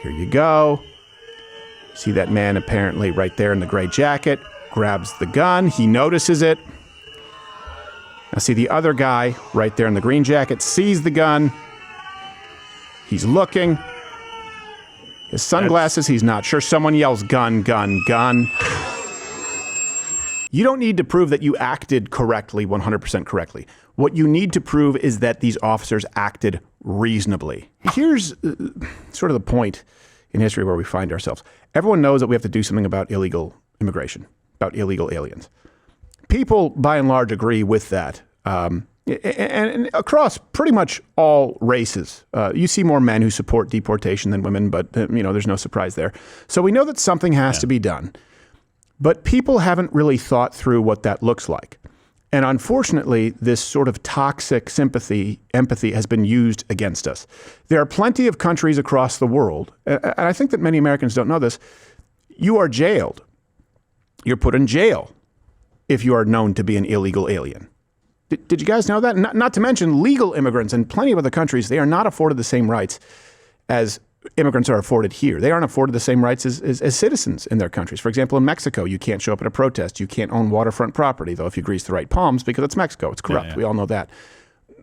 Here you go. See that man apparently right there in the gray jacket, grabs the gun. He notices it. Now see the other guy right there in the green jacket, sees the gun. He's looking. His sunglasses, he's not sure. Someone yells, gun, gun, gun. You don't need to prove that you acted correctly, 100% correctly. What you need to prove is that these officers acted reasonably. Here's sort of the point in history where we find ourselves. Everyone knows that we have to do something about illegal immigration, about illegal aliens. People, by and large, agree with that. And across pretty much all races, you see more men who support deportation than women, but there's no surprise there. So we know that something has to be done. But people haven't really thought through what that looks like. And unfortunately, this sort of toxic empathy has been used against us. There are plenty of countries across the world, and I think that many Americans don't know this. You are jailed. You're put in jail if you are known to be an illegal alien. Did you guys know that? Not to mention legal immigrants in plenty of other countries, they are not afforded the same rights as immigrants are afforded here. They aren't afforded the same rights as citizens in their countries. For example, in Mexico, you can't show up at a protest. You can't own waterfront property, though, if you grease the right palms, because it's Mexico. It's corrupt. Yeah. We all know that.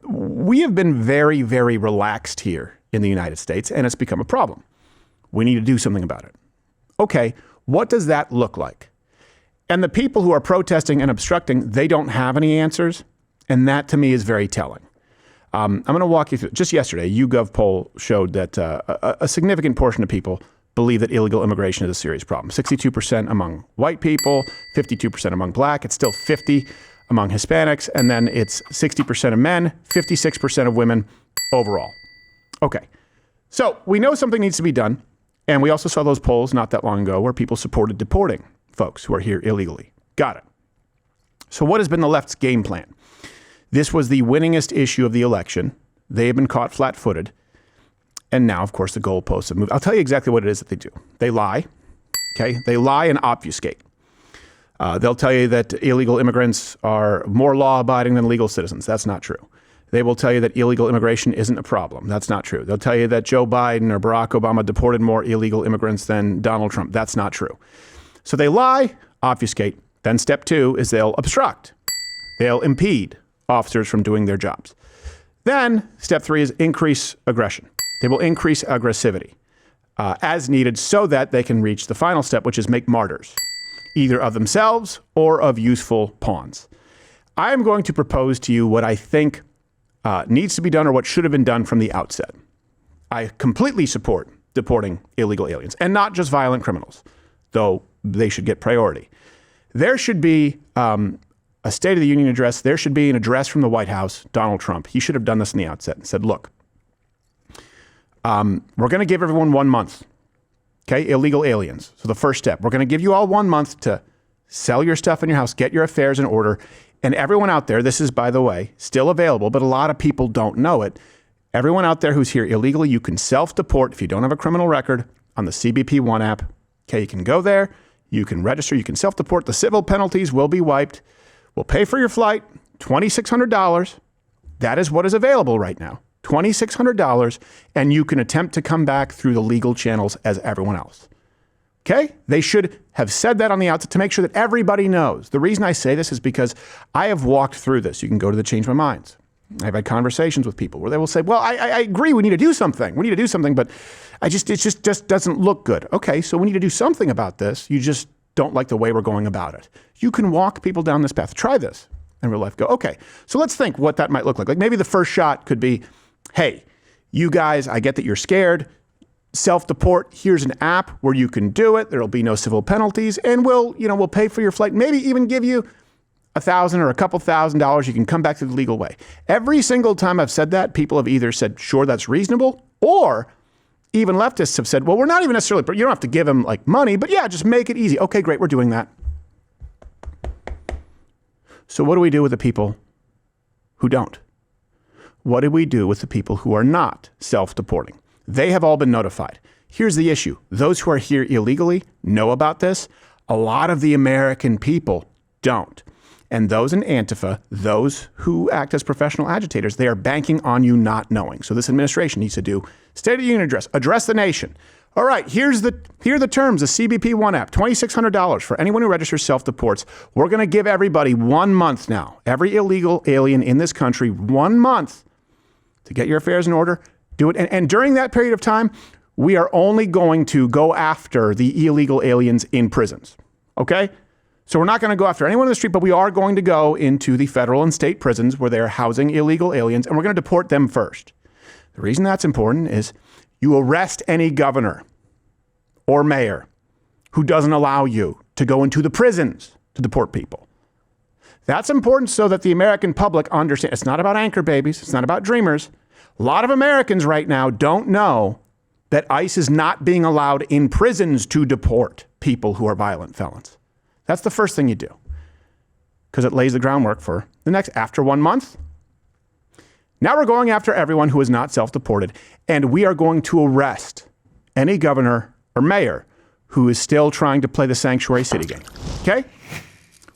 We have been very, very relaxed here in the United States, and it's become a problem. We need to do something about it. Okay, what does that look like? And the people who are protesting and obstructing, they don't have any answers. And that, to me, is very telling. I'm going to walk you through. Just yesterday, a YouGov poll showed that a significant portion of people believe that illegal immigration is a serious problem. 62% among white people, 52% among black. It's still 50% among Hispanics. And then it's 60% of men, 56% of women overall. Okay. So we know something needs to be done. And we also saw those polls not that long ago where people supported deporting folks who are here illegally. Got it. So what has been the left's game plan? This was the winningest issue of the election. They have been caught flat-footed. And now, of course, the goalposts have moved. I'll tell you exactly what it is that they do. They lie. Okay? They lie and obfuscate. They'll tell you that illegal immigrants are more law-abiding than legal citizens. That's not true. They will tell you that illegal immigration isn't a problem. That's not true. They'll tell you that Joe Biden or Barack Obama deported more illegal immigrants than Donald Trump. That's not true. So they lie, obfuscate. Then step two is they'll obstruct. They'll impede officers from doing their jobs. Then step three is increase aggression. They will increase aggressivity as needed so that they can reach the final step, which is make martyrs, either of themselves or of useful pawns. I am going to propose to you what I think needs to be done or what should have been done from the outset. I completely support deporting illegal aliens and not just violent criminals, though they should get priority. There should be a State of the Union address. There should be an address from the White House, Donald Trump. He should have done this in the outset and said, look, we're going to give everyone 1 month. Okay, illegal aliens. So the first step, we're going to give you all 1 month to sell your stuff in your house, get your affairs in order. And everyone out there, this is, by the way, still available, but a lot of people don't know it. Everyone out there who's here illegally, you can self-deport if you don't have a criminal record on the CBP One app. Okay, you can go there, you can register, you can self-deport. The civil penalties will be wiped. We'll pay for your flight, $2,600. That is what is available right now, $2,600, and you can attempt to come back through the legal channels as everyone else. Okay? They should have said that on the outset to make sure that everybody knows. The reason I say this is because I have walked through this. You can go to the Change My Minds. I've had conversations with people where they will say, well, I agree, we need to do something. We need to do something, but it just doesn't look good. Okay, so we need to do something about this. You just don't like the way we're going about it. You can walk people down this path. Try this in real life. Go, okay, so let's think what that might look like. Like maybe the first shot could be, hey, you guys, I get that you're scared. Self-deport, here's an app where you can do it. There'll be no civil penalties, and we'll pay for your flight, maybe even give you $1,000 or a couple $1,000. You can come back to the legal way. Every single time I've said that, people have either said, sure, that's reasonable, or even leftists have said, well, we're not even necessarily, you don't have to give them like money, but yeah, just make it easy. Okay, great, we're doing that. So what do we do with the people who don't? What do we do with the people who are not self-deporting? They have all been notified. Here's the issue. Those who are here illegally know about this. A lot of the American people don't. And those in Antifa, those who act as professional agitators, they are banking on you not knowing. So this administration needs to do State of the Union address the nation. All right, here are the terms. The CBP-1 app, $2,600 for anyone who registers self-deports. We're going to give everybody 1 month now, every illegal alien in this country, 1 month to get your affairs in order. Do it. And during that period of time, we are only going to go after the illegal aliens in prisons. Okay? So we're not going to go after anyone in the street, but we are going to go into the federal and state prisons where they're housing illegal aliens, and we're going to deport them first. The reason that's important is you arrest any governor or mayor who doesn't allow you to go into the prisons to deport people. That's important so that the American public understands. It's not about anchor babies. It's not about dreamers. A lot of Americans right now don't know that ICE is not being allowed in prisons to deport people who are violent felons. That's the first thing you do, because it lays the groundwork for the next. After 1 month, now we're going after everyone who is not self-deported, and we are going to arrest any governor or mayor who is still trying to play the sanctuary city game. Okay?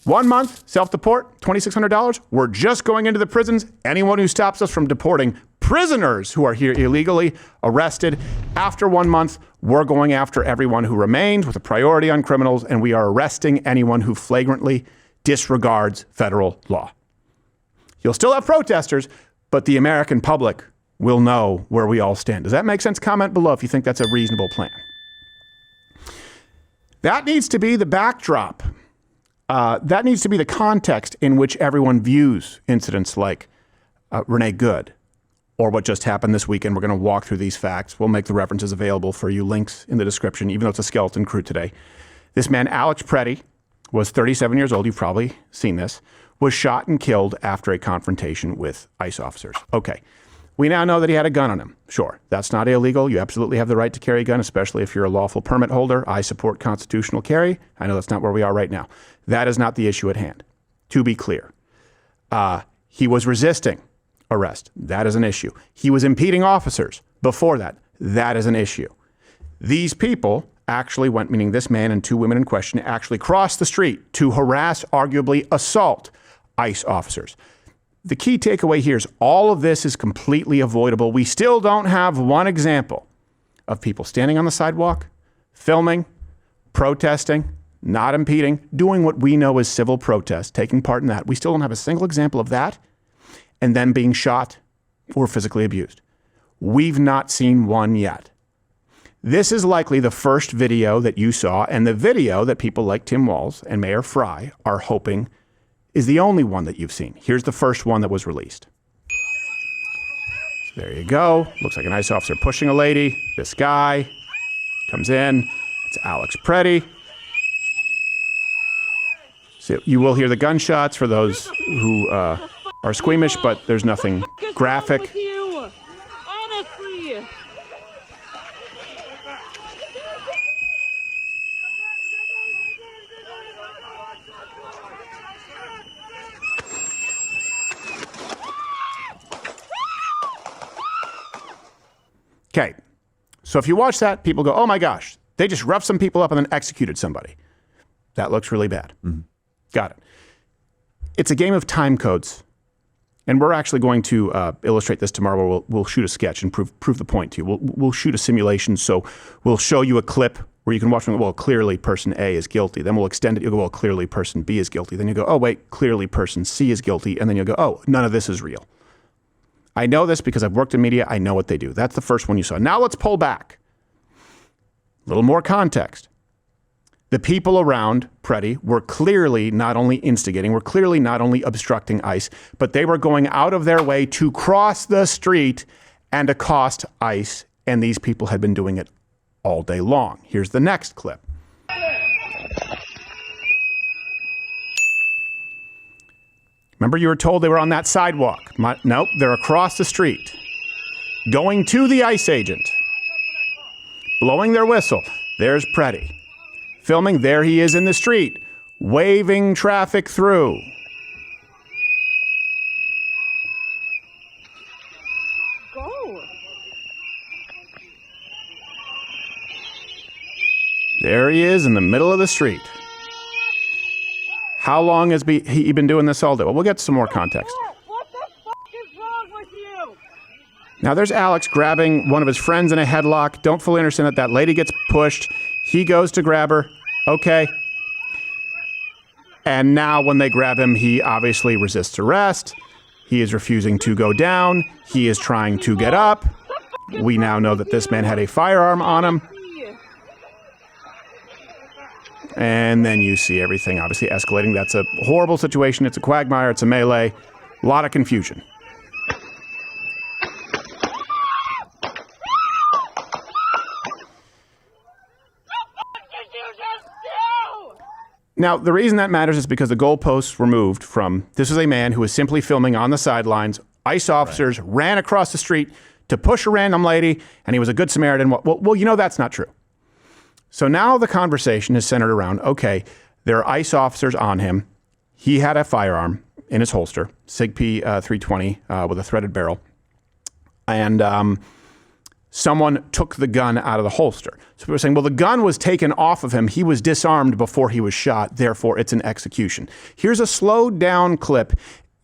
1 month, self-deport, $2,600. We're just going into the prisons. Anyone who stops us from deporting prisoners who are here illegally, arrested. After 1 month, we're going after everyone who remains with a priority on criminals, and we are arresting anyone who flagrantly disregards federal law. You'll still have protesters, but the American public will know where we all stand. Does that make sense? Comment below if you think that's a reasonable plan. That needs to be the backdrop. That needs to be the context in which everyone views incidents like Renee Good or what just happened this weekend. We're going to walk through these facts. We'll make the references available for you, links in the description, even though it's a skeleton crew today. This man, Alex Preddy, was 37 years old. You've probably seen this. Was shot and killed after a confrontation with ICE officers. Okay. We now know that he had a gun on him. Sure, that's not illegal. You absolutely have the right to carry a gun, especially if you're a lawful permit holder. I support constitutional carry. I know that's not where we are right now. That is not the issue at hand. To be clear, he was resisting arrest. That is an issue. He was impeding officers before that. That is an issue. These people actually went, meaning this man and two women in question, actually crossed the street to harass, arguably assault ICE officers. The key takeaway here is all of this is completely avoidable. We still don't have one example of people standing on the sidewalk, filming, protesting, not impeding, doing what we know as civil protest, taking part in that. We still don't have a single example of that, and then being shot or physically abused. We've not seen one yet. This is likely the first video that you saw, and the video that people like Tim Walz and Mayor Fry are hoping is the only one that you've seen. Here's the first one that was released. So there you go. Looks like an ICE officer pushing a lady. This guy comes in. It's Alex Preddy. So you will hear the gunshots for those who are squeamish, but there's nothing graphic. Okay, so if you watch that, people go, oh my gosh, they just roughed some people up and then executed somebody. That looks really bad. Mm-hmm. Got it. It's a game of time codes. And we're actually going to illustrate this tomorrow where we'll shoot a sketch and prove the point to you. We'll shoot a simulation, so we'll show you a clip where you can watch, well, clearly person A is guilty. Then we'll extend it. You'll go, well, clearly person B is guilty. Then you go, oh, wait, clearly person C is guilty. And then you'll go, oh, none of this is real. I know this because I've worked in media. I know what they do. That's the first one you saw. Now let's pull back. A little more context. The people around Preddy were clearly not only instigating, were clearly not only obstructing ICE, but they were going out of their way to cross the street and accost ICE, and these people had been doing it all day long. Here's the next clip. Remember, you were told they were on that sidewalk. Nope, they're across the street, going to the ICE agent, blowing their whistle. There's Preddy. Filming, there he is in the street, waving traffic through. Go. There he is in the middle of the street. How long has he been doing this all day? Well, we'll get some more context. What the fuck is wrong with you? Now there's Alex grabbing one of his friends in a headlock. Don't fully understand that. That lady gets pushed. He goes to grab her. Okay. And now when they grab him, he obviously resists arrest. He is refusing to go down. He is trying to get up. We now know that this man had a firearm on him. And then you see everything obviously escalating. That's a horrible situation. It's a quagmire. It's a melee. A lot of confusion. Now, the reason that matters is because the goalposts were moved from, this was a man who was simply filming on the sidelines. ICE officers ran across the street to push a random lady, and he was a good Samaritan. Well, you know that's not true. So now the conversation is centered around, okay, there are ICE officers on him. He had a firearm in his holster, SIG P320 with a threaded barrel. And someone took the gun out of the holster. So people are saying, well, the gun was taken off of him. He was disarmed before he was shot. Therefore, it's an execution. Here's a slowed down clip.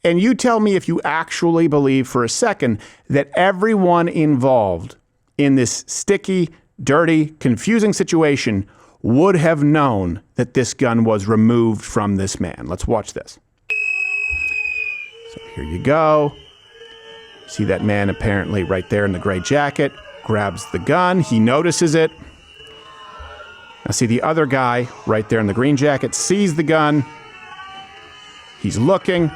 And you tell me if you actually believe for a second that everyone involved in this sticky, dirty, confusing situation would have known that this gun was removed from this man. Let's watch this. So here you go. See that man apparently right there in the gray jacket. Grabs the gun. He notices it. Now see the other guy right there in the green jacket sees the gun. He's looking.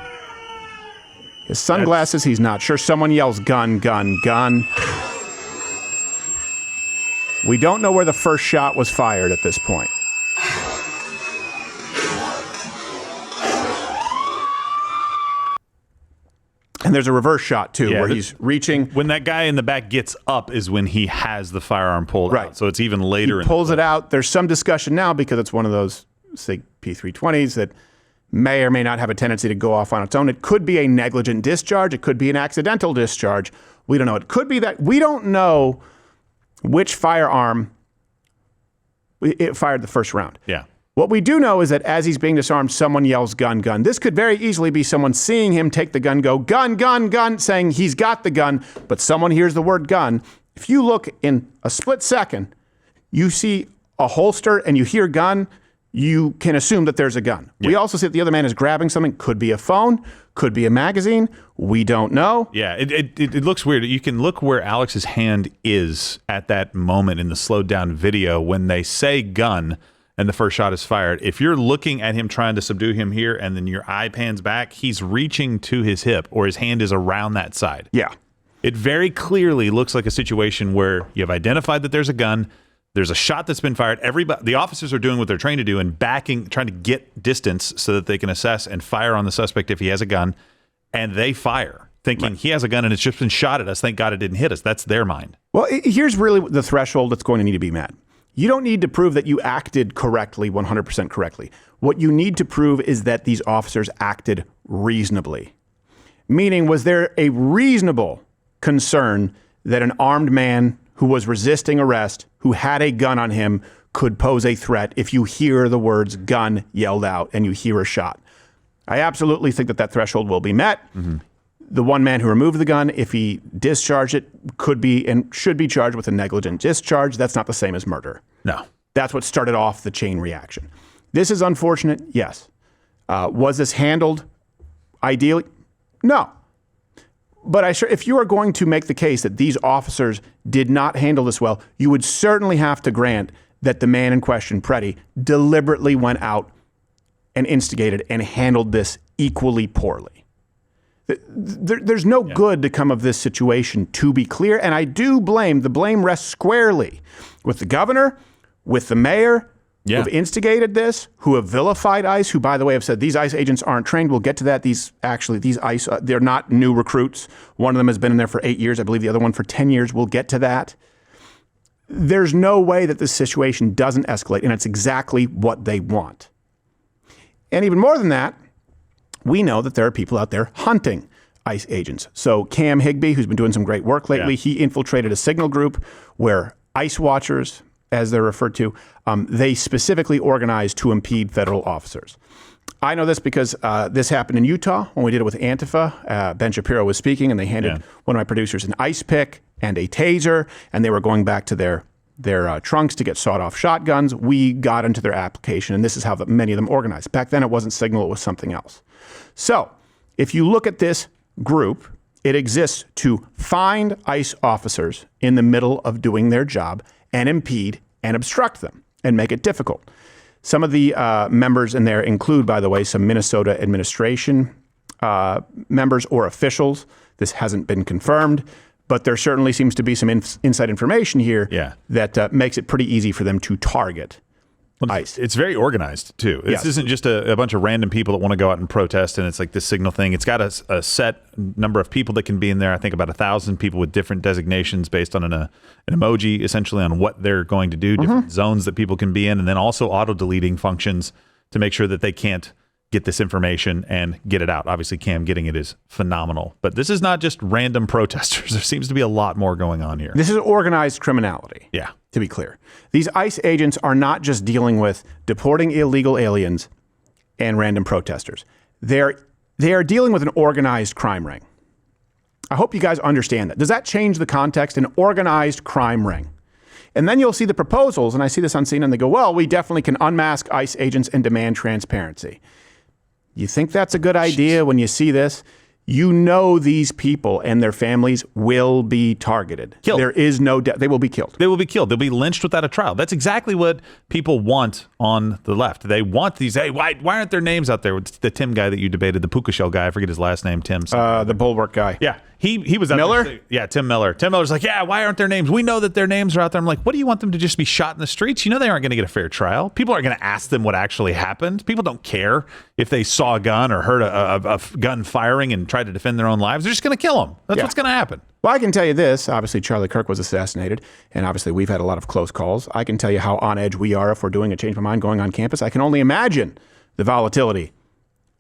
His sunglasses, he's not sure. Someone yells, gun, gun, gun. We don't know where the first shot was fired at this point. And there's a reverse shot, too, where he's reaching. When that guy in the back gets up is when he has the firearm pulled out. So it's even later. He pulls it out. There's some discussion now because it's one of those SIG P320s that may or may not have a tendency to go off on its own. It could be a negligent discharge. It could be an accidental discharge. We don't know. It could be that we don't know which firearm it fired the first round. Yeah. What we do know is that as he's being disarmed, someone yells, gun, gun. This could very easily be someone seeing him take the gun, go, gun, gun, gun, saying he's got the gun, but someone hears the word gun. If you look in a split second, you see a holster and you hear gun, you can assume that there's a gun. Yeah. We also see that the other man is grabbing something. Could be a phone, could be a magazine. We don't know. Yeah, it looks weird. You can look where Alex's hand is at that moment in the slowed down video when they say gun and the first shot is fired. If you're looking at him trying to subdue him here and then your eye pans back, he's reaching to his hip or his hand is around that side. Yeah. It very clearly looks like a situation where you have identified that there's a gun, there's a shot that's been fired. The officers are doing what they're trained to do and trying to get distance so that they can assess and fire on the suspect if he has a gun. And they fire, thinking he has a gun and it's just been shot at us. Thank God it didn't hit us. That's their mind. Well, here's really the threshold that's going to need to be met. You don't need to prove that you acted correctly, 100% correctly. What you need to prove is that these officers acted reasonably. Meaning, was there a reasonable concern that an armed man who was resisting arrest, who had a gun on him, could pose a threat if you hear the words gun yelled out and you hear a shot? I absolutely think that that threshold will be met. Mm-hmm. The one man who removed the gun, if he discharged it, could be and should be charged with a negligent discharge. That's not the same as murder. No. That's what started off the chain reaction. This is unfortunate, yes. Was this handled ideally? No. But if you are going to make the case that these officers did not handle this well, you would certainly have to grant that the man in question, Preddy, deliberately went out and instigated and handled this equally poorly. There's no good to come of this situation, to be clear. And I do blame, the blame rests squarely with the governor, with the mayor, who have instigated this, who have vilified ICE, who, by the way, have said these ICE agents aren't trained. We'll get to that. These ICE, they're not new recruits. One of them has been in there for 8 years. I believe the other one for 10 years. We'll get to that. There's no way that this situation doesn't escalate, and it's exactly what they want. And even more than that, we know that there are people out there hunting ICE agents. So Cam Higbee, who's been doing some great work lately, he infiltrated a signal group where ICE watchers, as they're referred to, they specifically organized to impede federal officers. I know this because this happened in Utah when we did it with Antifa. Ben Shapiro was speaking, and they handed one of my producers an ice pick and a taser, and they were going back to their trunks to get sawed-off shotguns. We got into their application, and this is how many of them organized. Back then, it wasn't Signal, it was something else. So if you look at this group, it exists to find ICE officers in the middle of doing their job and impede and obstruct them and make it difficult. Some of the members in there include, by the way, some Minnesota administration members or officials. This hasn't been confirmed, but there certainly seems to be some inside information here that makes it pretty easy for them to target ICE. It's very organized, too. This isn't just a bunch of random people that want to go out and protest, and it's like this Signal thing. It's got a set number of people that can be in there. I think about 1,000 people with different designations based on an emoji, essentially on what they're going to do, different zones that people can be in, and then also auto-deleting functions to make sure that they can't get this information and get it out. Obviously, Cam getting it is phenomenal. But this is not just random protesters. There seems to be a lot more going on here. This is organized criminality. Yeah. To be clear. These ICE agents are not just dealing with deporting illegal aliens and random protesters. They are dealing with an organized crime ring. I hope you guys understand that. Does that change the context? An organized crime ring. And then you'll see the proposals, and I see this on CNN, and they go, well, we definitely can unmask ICE agents and demand transparency. You think that's a good idea when you see this? You know these people and their families will be targeted. Killed. There is no doubt. They will be killed. They will be killed. They'll be lynched without a trial. That's exactly what people want on the left. They want these, hey, why aren't their names out there? It's the Tim guy that you debated, the puka shell guy. I forget his last name, Tim. The Bulwark guy. Yeah. He was out Miller? there. Yeah, Tim Miller. Tim Miller's like, yeah, why aren't their names? We know that their names are out there. I'm like, what do you want them to just be shot in the streets? You know they aren't going to get a fair trial. People aren't going to ask them what actually happened. People don't care if they saw a gun or heard a gun firing and tried to defend their own lives. They're just going to kill them. That's what's going to happen. Well, I can tell you this. Obviously, Charlie Kirk was assassinated, and obviously we've had a lot of close calls. I can tell you how on edge we are if we're doing a Change My Mind going on campus. I can only imagine the volatility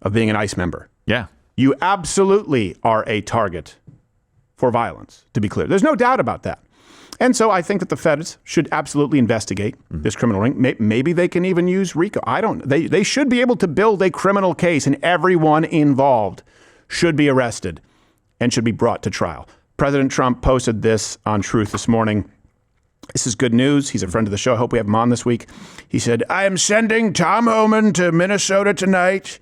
of being an ICE member. Yeah. You absolutely are a target for violence, to be clear. There's no doubt about that. And so I think that the feds should absolutely investigate this criminal ring. Maybe they can even use RICO. They should be able to build a criminal case, and everyone involved should be arrested and should be brought to trial. President Trump posted this on Truth this morning. This is good news. He's a friend of the show. I hope we have him on this week. He said, I am sending Tom Homan to Minnesota tonight.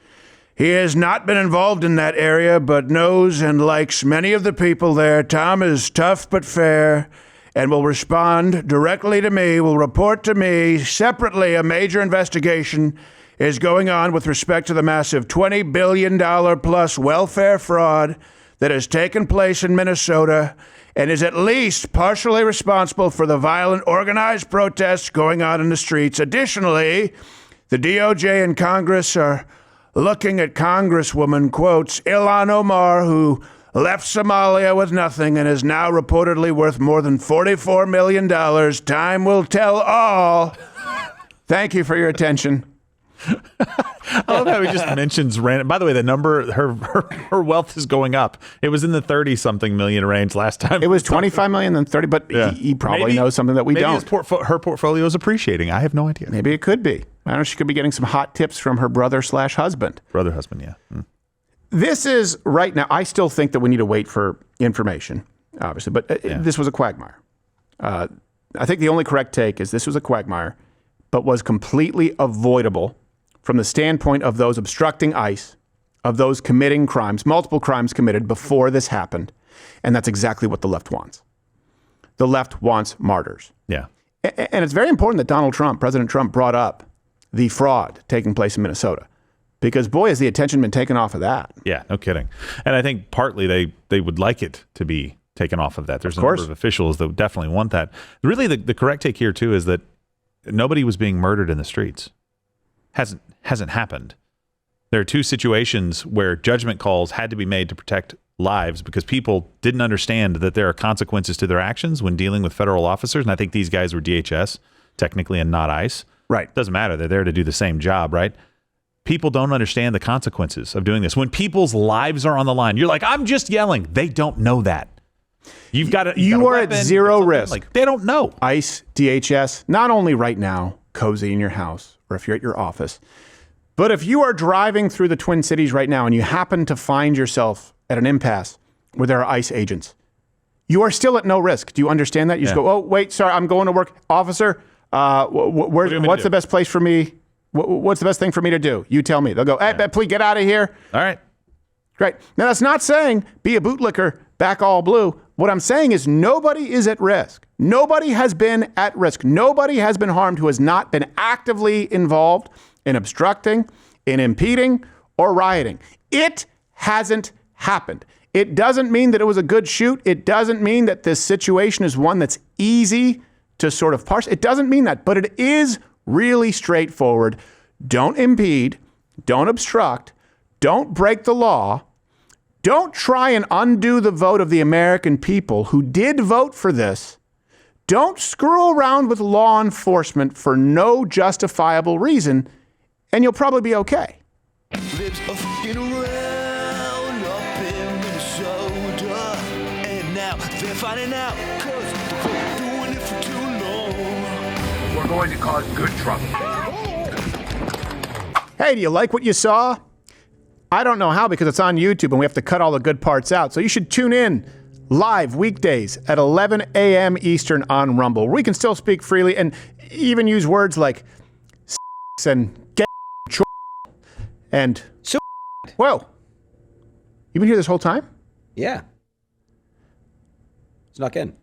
He has not been involved in that area, but knows and likes many of the people there. Tom is tough but fair and will respond directly to me, will report to me. Separately, a major investigation is going on with respect to the massive $20 billion plus welfare fraud that has taken place in Minnesota and is at least partially responsible for the violent organized protests going on in the streets. Additionally, the DOJ and Congress are looking at Congresswoman, quotes, Ilhan Omar, who left Somalia with nothing and is now reportedly worth more than $44 million. Time will tell all. Thank you for your attention. I love how he just mentions random. By the way, the number, her wealth is going up. It was in the 30-something million range last time. It was 25 million, then 30, but he probably knows something that we don't. Her portfolio is appreciating. I have no idea. Maybe it could be. I don't know. She could be getting some hot tips from her brother/husband. Brother-husband, yeah. This is right now. I still think that we need to wait for information, obviously, but this was a quagmire. I think the only correct take is this was a quagmire, but was completely avoidable from the standpoint of those obstructing ICE, of those committing crimes, multiple crimes committed before this happened. And that's exactly what the left wants. The left wants martyrs. Yeah. And it's very important that President Trump brought up the fraud taking place in Minnesota. Because, boy, has the attention been taken off of that. Yeah, no kidding. And I think partly they would like it to be taken off of that. There's a number of officials that would definitely want that. Really, the correct take here, too, is that nobody was being murdered in the streets. Hasn't happened. There are two situations where judgment calls had to be made to protect lives because people didn't understand that there are consequences to their actions when dealing with federal officers. And I think these guys were DHS, technically, and not ICE. Right. Doesn't matter. They're there to do the same job, right? People don't understand the consequences of doing this. When people's lives are on the line, you're like, I'm just yelling. They don't know that. You are at zero risk. Like, they don't know. ICE, DHS, not only right now, cozy in your house, or if you're at your office, But if you are driving through the Twin Cities right now and you happen to find yourself at an impasse where there are ICE agents, you are still at no risk. Do you understand that? You just go, oh, wait, sorry, I'm going to work. Officer, what's the best place for me? What's the best thing for me to do? You tell me. They'll go, hey, please get out of here. All right. Great. Now, that's not saying be a bootlicker, back all blue. What I'm saying is nobody is at risk. Nobody has been at risk. Nobody has been harmed who has not been actively involved in obstructing, in impeding, or rioting. It hasn't happened. It doesn't mean that it was a good shoot. It doesn't mean that this situation is one that's easy to sort of parse. It doesn't mean that, but it is really straightforward. Don't impede, don't obstruct, don't break the law. Don't try and undo the vote of the American people who did vote for this. Don't screw around with law enforcement for no justifiable reason, and you'll probably be okay. Lives a f***ing around up in Minnesota, and now they're finding out 'cause they're doing it for too long. We're going to cause good trouble. Hey, do you like what you saw? I don't know how because it's on YouTube and we have to cut all the good parts out. So you should tune in live weekdays at 11 a.m. Eastern on Rumble, where we can still speak freely and even use words like and get and so. Whoa. You've been here this whole time? Yeah. Snuck in.